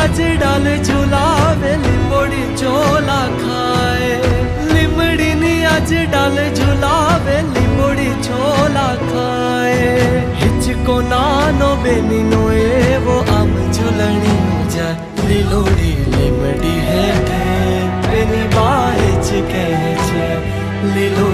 आज डाल झुलावे लिंबोड़ी चोला खाए लिमड़ी नी आज डाल झुलावे लिंबोड़ी चोला खाए हिचको नानो बेनी नो एवो आम झुलणी जा લીલોડી લીમડી હે બેની બાજ કહે છે લીલો